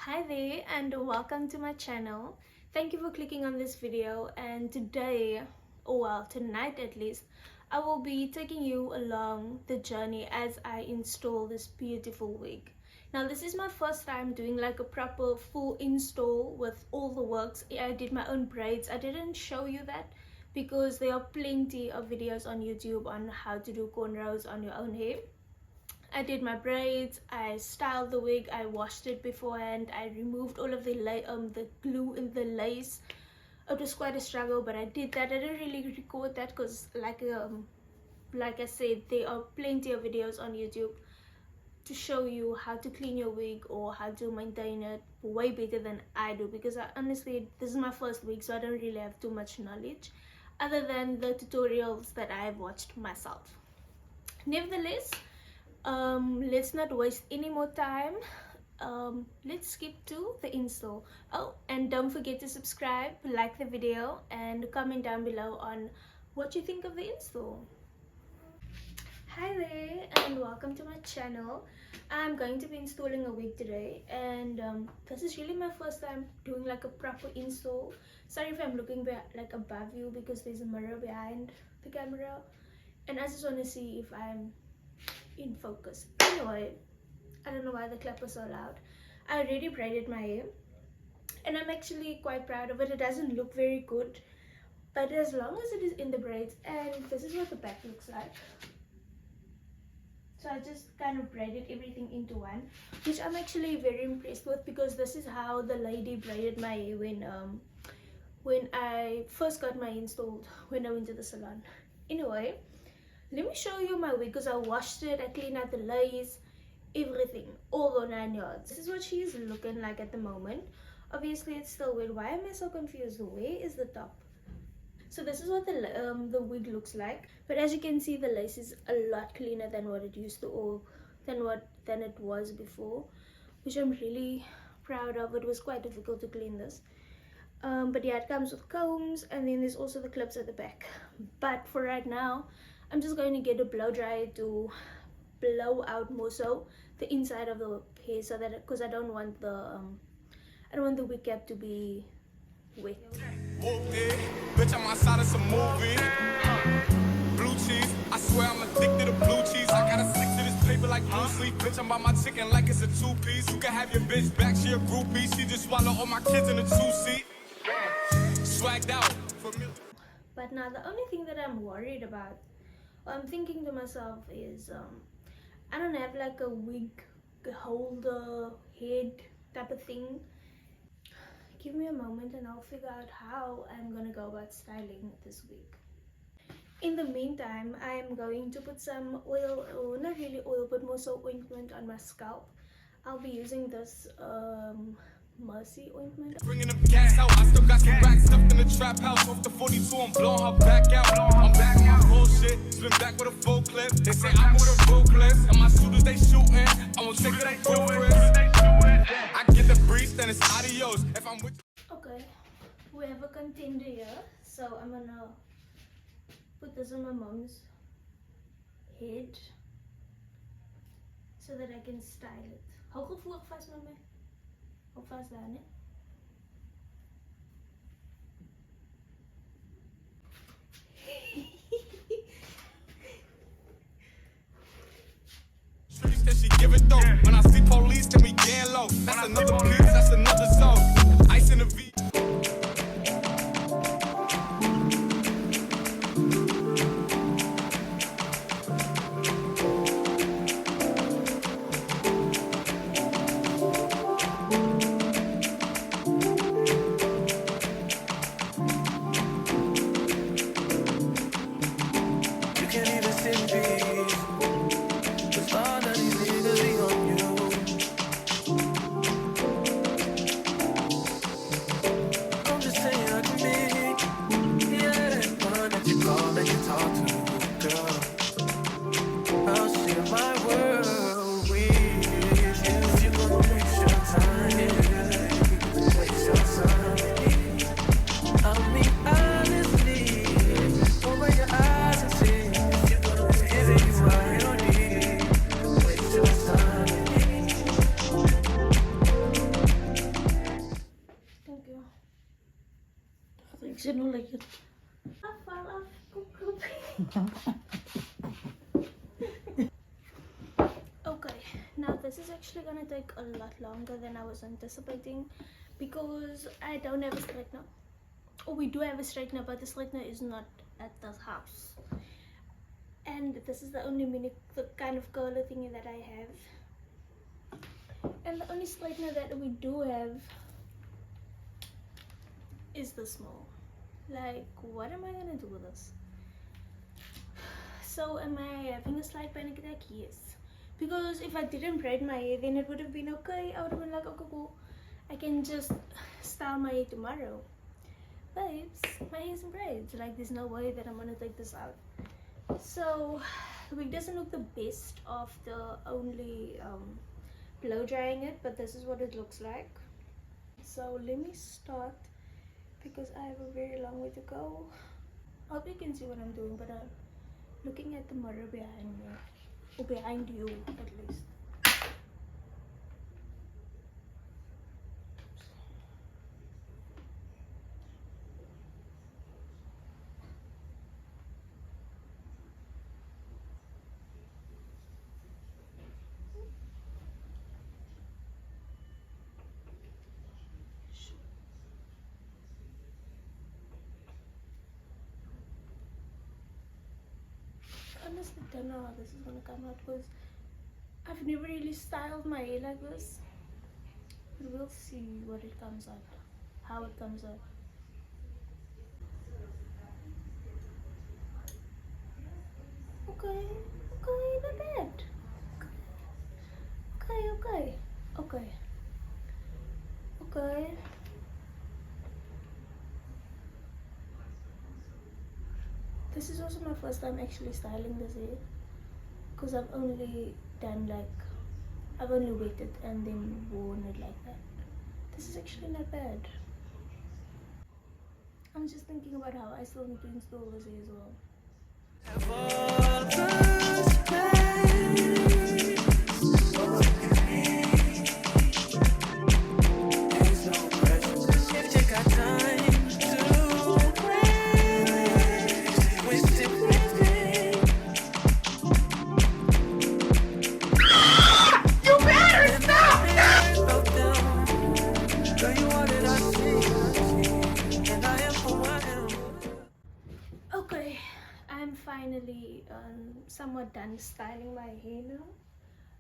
Hi there and welcome to my channel. Thank you for clicking on this video, and today, or well tonight at least, I will be taking you along the journey as I install this beautiful wig. Now this is my first time doing like a proper full install with all the works. I did my own braids. I didn't show you that because there are plenty of videos on YouTube on how to do cornrows on your own hair. I did my braids, I styled the wig, I washed it beforehand, I removed all of the glue in the lace. It was quite a struggle, but I did that. I didn't really record that because like I said, there are plenty of videos on YouTube to show you how to clean your wig or how to maintain it way better than I do, because honestly this is my first wig, so I don't really have too much knowledge other than the tutorials that I have watched myself. Nevertheless, let's not waste any more time. Let's skip to the install. Oh, and don't forget to subscribe, like the video, and comment down below on what you think of the install. Hi there and welcome to my channel. I'm going to be installing a wig today, and this is really my first time doing like a proper install. Sorry if I'm looking like above you because there's a mirror behind the camera, and I just want to see if I'm in focus. Anyway, I don't know why the clap was so loud. I already braided my hair and I'm actually quite proud of it. It doesn't look very good, but as long as it is in the braids, and this is what the back looks like. So I just kind of braided everything into one, which I'm actually very impressed with, because this is how the lady braided my hair when I first got my installed when I went to the salon. Anyway, let me show you my wig, because I washed it, I cleaned out the lace, everything, all the 9 yards. This is what she's looking like at the moment. Obviously it's still wet. Why am I so confused? Where is the top? So this is what the wig looks like, but as you can see, the lace is a lot cleaner than what it used to, or than it was before, which I'm really proud of. It was quite difficult to clean this. But yeah, it comes with combs, and then there's also the clips at the back. But for right now, I'm just going to get a blow dryer to blow out more so the inside of the hair, so that because I don't want the wig cap to be wet. Bitch, I'm outside of some movie. Blue cheese, I swear I'm addicted to blue cheese. I gotta stick to this paper like blue sleep. Bitch, I'm by my chicken like it's a two-piece. You can have your bitch back, she a groupie. She just swallow all my kids in a two-seat. Swagged out for me. But now the only thing that I'm worried about, I'm thinking to myself, is I don't have like a wig holder head type of thing. Give me a moment and I'll figure out how I'm gonna go about styling this wig. In the meantime, I'm going to put some oil, or not really oil, but more so ointment on my scalp. I'll be using this Mercy ointment. Bringing them gas out, I still got some racks stuffed in the trap house. Off the 42, I'm blowing her back out. I'm back on bullshit, spin back with a full clip. They say I'm with a full clip, and my shooters they shooting. I won't take it, they real crisp. I get the breeze, then it's adios. If I'm with Okay, we have a contender here, so I'm gonna put this on my mom's head so that I can style it. Hou goed voel vast met mij. Hou vast daar, né? streets that she give it though. When I see police, then we gang low. That's another piece, that's another zone. Ice in the V. You can't even sit in peace. Cause all of these niggas be on you. know like it. I fell off. Cuckoo. Okay, now this is actually gonna take a lot longer than I was anticipating because I don't have a straightener. Oh, we do have a straightener, but the straightener is not at the house. And this is the only the kind of curler thingy that I have. And the only straightener that we do have is the small. Like, what am I gonna do with this? So am I having a slight panic attack? Yes. Because if I didn't braid my hair, then it would have been okay. I would have been like, okay, cool. I can just style my hair tomorrow. Babes, my hair's in braids. Like, there's no way that I'm gonna take this out. So the wig doesn't look the best after only blow drying it, but this is what it looks like. So let me start because I have a very long way to go. I hope you can see what I'm doing, but I'm looking at the mirror behind me, or behind you at least. Honestly, don't know how this is gonna come out because I've never really styled my hair like this. But we'll see what it comes out, how it comes out. Okay, not bad. Okay. This is also my first time actually styling this hair because I've only done I've only waited and then worn it like that. This is actually not bad. I'm just thinking about how I still need to install this hair as well. Okay, I'm finally somewhat done styling my hair now.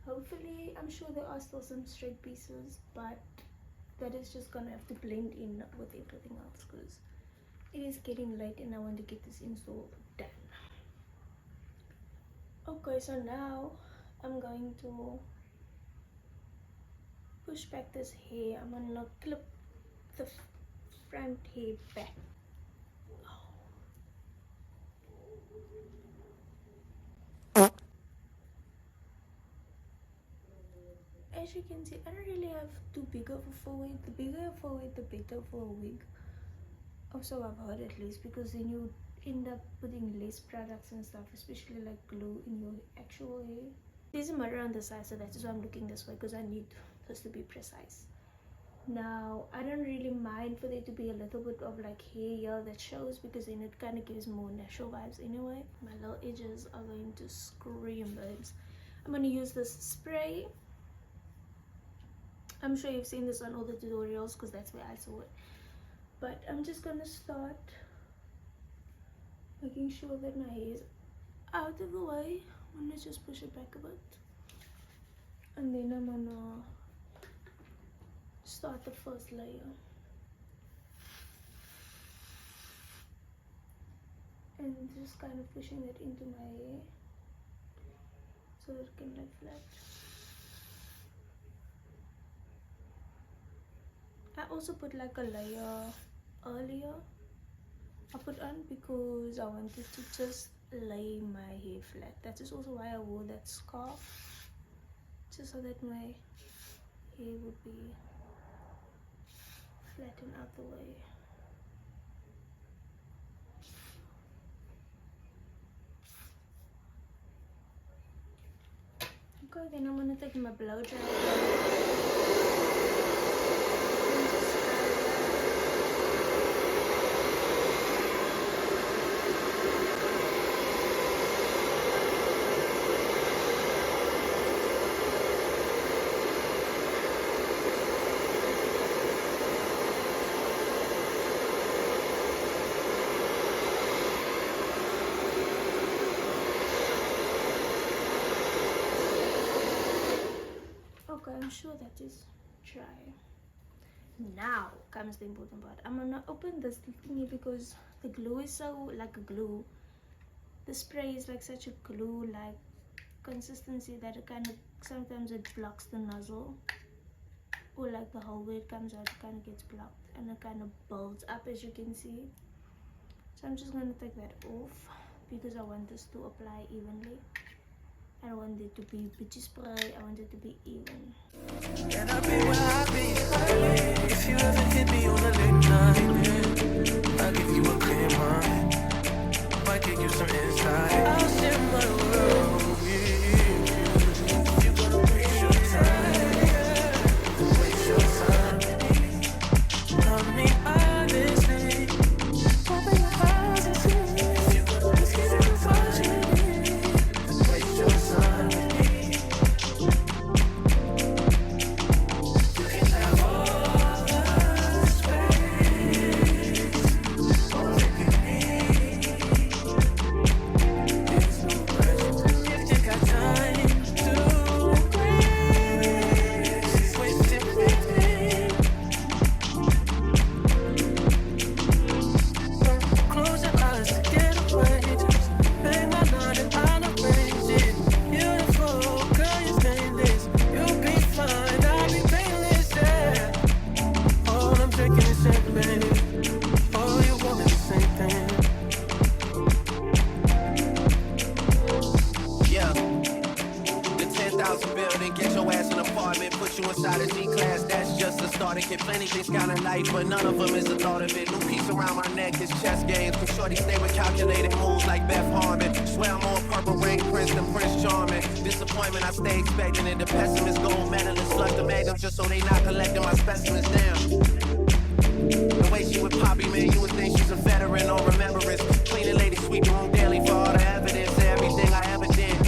Hopefully, I'm sure there are still some straight pieces, but that is just gonna have to blend in with everything else because it is getting late and I want to get this install done. Okay, so now I'm going to push back this hair. I'm gonna clip the front hair back. As you can see, I don't really have too big of a forehead. The bigger your forehead, the better for a wig. Also, I've heard at least, because then you end up putting less products and stuff, especially like glue in your actual hair. There's a mirror on the side, so that is why I'm looking this way, because I need this to be precise. Now, I don't really mind for there to be a little bit of like hair here that shows, because then it kind of gives more natural vibes anyway. My little edges are going to scream, babes. I'm going to use this spray. I'm sure you've seen this on all the tutorials because that's where I saw it. But I'm just going to start making sure that my hair is out of the way. I'm going to just push it back a bit. And then I'm going to start the first layer. And just kind of pushing it into my hair so it can lay flat. I also put like a layer earlier I put on because I wanted to just lay my hair flat. That is also why I wore that scarf, just so that my hair would be flattened out the way. Okay, then I'm gonna take my blow dryer. I'm sure that is dry. Now comes the important part. I'm gonna open this thingy because the glue is so like a glue. The spray is like such a glue like consistency that it kind of sometimes it blocks the nozzle, or like the whole way it comes out it kind of gets blocked and it kind of builds up, as you can see. So I'm just going to take that off because I want this to apply evenly. I don't want it to be bitchy spray, I want it to be even. And I'll be where I be. If you ever hit me on a late night, I'll give you a clear mind. Might give you some insight. I'll share my world with you. If you're gonna waste your time, waste your time. Tell me honestly, open your eyes and see. If you're gonna risk it and watch it, waste your time with me. You can have all the space, all that you need. There's no pressure if you got time to waste. Waste it with me. Close your eyes to get away. Just bang my line and I'll arrange it. Beautiful, girl, you're stainless. You'll be fine, I'll be painless, yeah. All I'm drinking is champagne. All you want is the same thing. Yeah. The 10,000 building, get your ass an apartment, put you inside a G-class, that's just the start. It get plenty things kind of life, but none of them is the thought of it. New piece around my neck is chess games. Can shorty stay with calculated moves like Beth Harmon. Swear I'm more purple rain prince than Prince Charming. Disappointment I stay expecting, and the pessimist gold medalist flush the magnum just so they not collecting my specimens down. The way she with Poppy, man, you would think she's a veteran or remembrance. Cleaning lady, sweep the room daily for all the evidence of everything I ever did.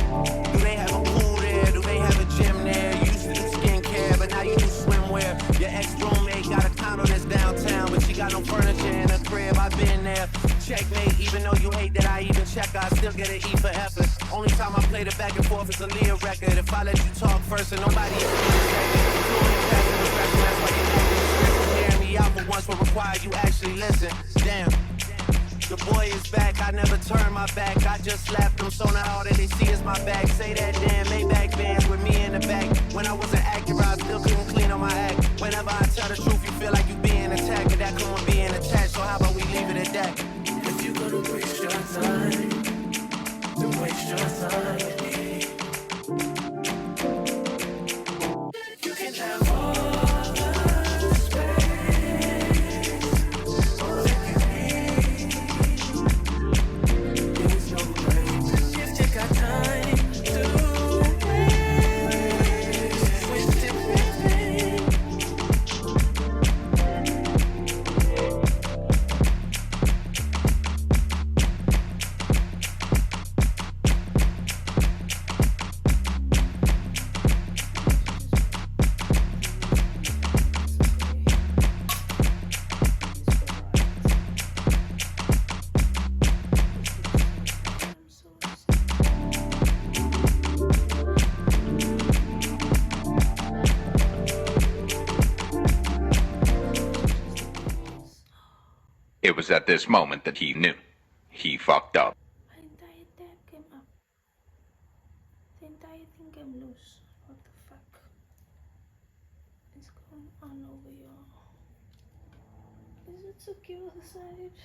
Do they have a pool there? Do they have a gym there? You used to do skincare, but now you do swimwear. Your ex-roommate got a condo that's downtown, but she got no furniture in her crib. I've been there. Checkmate, even though you hate that I even check, I still get an E for effort. Only time I play the back and forth is a Leah record. If I let you talk first and nobody is that's why you're acting. Hearing me out for once will require you actually listen. Damn. The boy is back, I never turn my back. I just slapped him, so now all that they see is my back. Say that damn Maybach bands with me in the back. When I was an actor, I still couldn't clean on my act. Whenever I tell the truth, you feel like you being attacked. But that come on being attached, so how about we leave it at that? If you're gonna waste your time, then waste your time with me. You can have all the space, all that you need. There's no pressure if you got time to waste. Waste it with me. It was at this moment that he knew. He fucked up. My entire tab came up. The entire thing came loose. What the fuck is going on over here? Is it secure the side?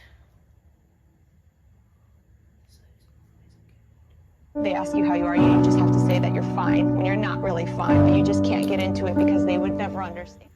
They ask you how you are, you just have to say that you're fine when you're not really fine, but you just can't get into it because they would never understand.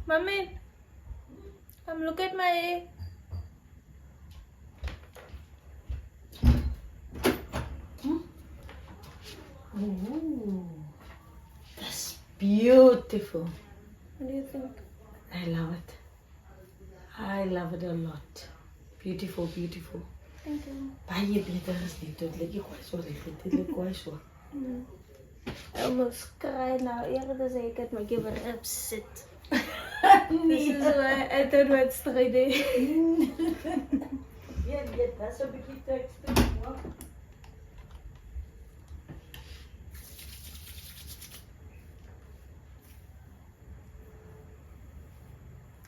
Mommy, look at my... Ooh, that's beautiful. What do you think? I love it. I love it a lot. Beautiful, beautiful. Thank you. Baie beter as dit. Dit lyk nie kwai so reg nie. Dit lyk kwai so. I almost cried now. Eerder sê ek het my giver upset. Nee. This is why I don't want to try it. Ja, that's a bietjie te extreme. Hoor.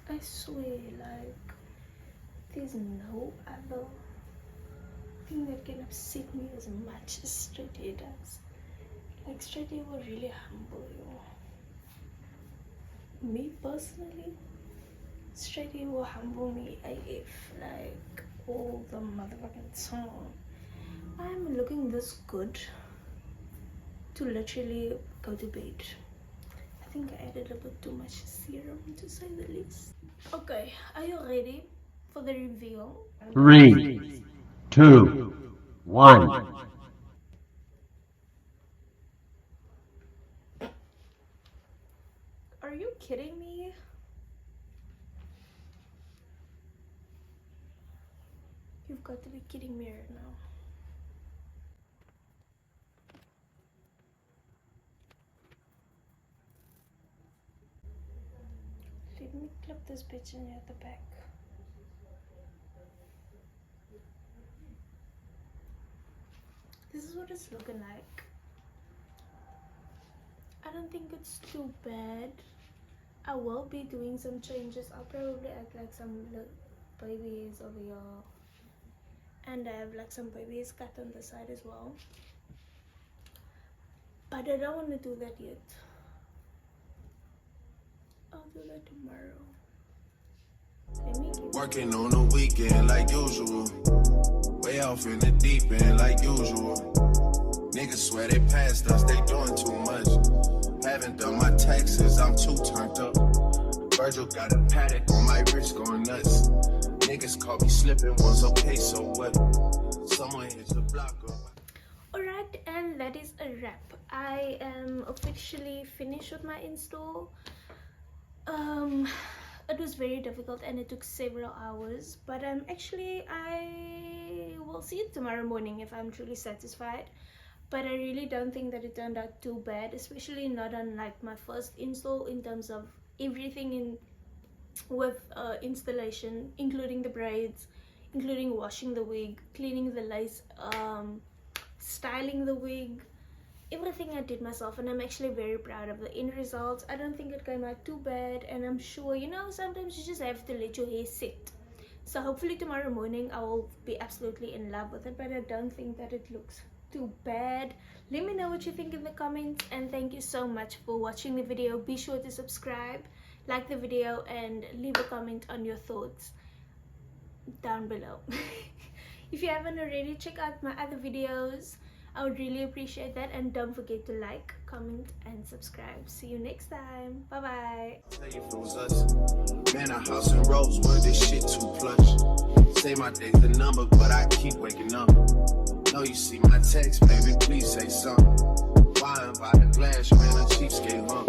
I swear, like, there's no other thing that can upset me as much as straight hair does. Like, straight hair will really humble you. Me personally, straight hair will humble me AF, like, all the motherfucking time. I'm looking this good to literally go to bed. I think I added a bit too much serum, to say the least. Okay, are you ready for the reveal? 3, 2, 1. Are you kidding me? You've got to be kidding me right now. Let me clip this bitch in at the back. This is what it's looking like. I don't think it's too bad. I will be doing some changes. I'll probably add like some baby hairs over here. And I have like some baby hairs cut on the side as well. But I don't want to do that yet. I'll do that tomorrow. Let me give Working on the weekend like usual. Way off in the deep end like usual. Niggas swear they passed us, they doing too much. Haven't done my taxes, I'm too turned up. Virgil got a paddock on my wrist going nuts. Niggas caught me slipping once, okay, so what? Someone hit the block up. Alright, and that is a wrap. I am officially finished with my install. It was very difficult and it took several hours, but I will see it tomorrow morning if I'm truly satisfied. But I really don't think that it turned out too bad, especially not unlike my first install in terms of everything in with installation, including the braids, including washing the wig, cleaning the lace, styling the wig. Everything I did myself, and I'm actually very proud of the end results. I don't think it came out too bad, and I'm sure, you know, sometimes you just have to let your hair sit. So hopefully tomorrow morning I will be absolutely in love with it, but I don't think that it looks too bad. Let me know what you think in the comments, and thank you so much for watching the video. Be sure to subscribe, like the video, and leave a comment on your thoughts down below. If you haven't already, check out my other videos. I would really appreciate that, and don't forget to like, comment, and subscribe. See you next time. Bye bye. Tell you if it was us. Man, a house in Rosewood, this shit too plush. Say my day's the number, but I keep waking up. Know you see my text, baby, please say something. Wine by the glass, man, a cheapskate, huh?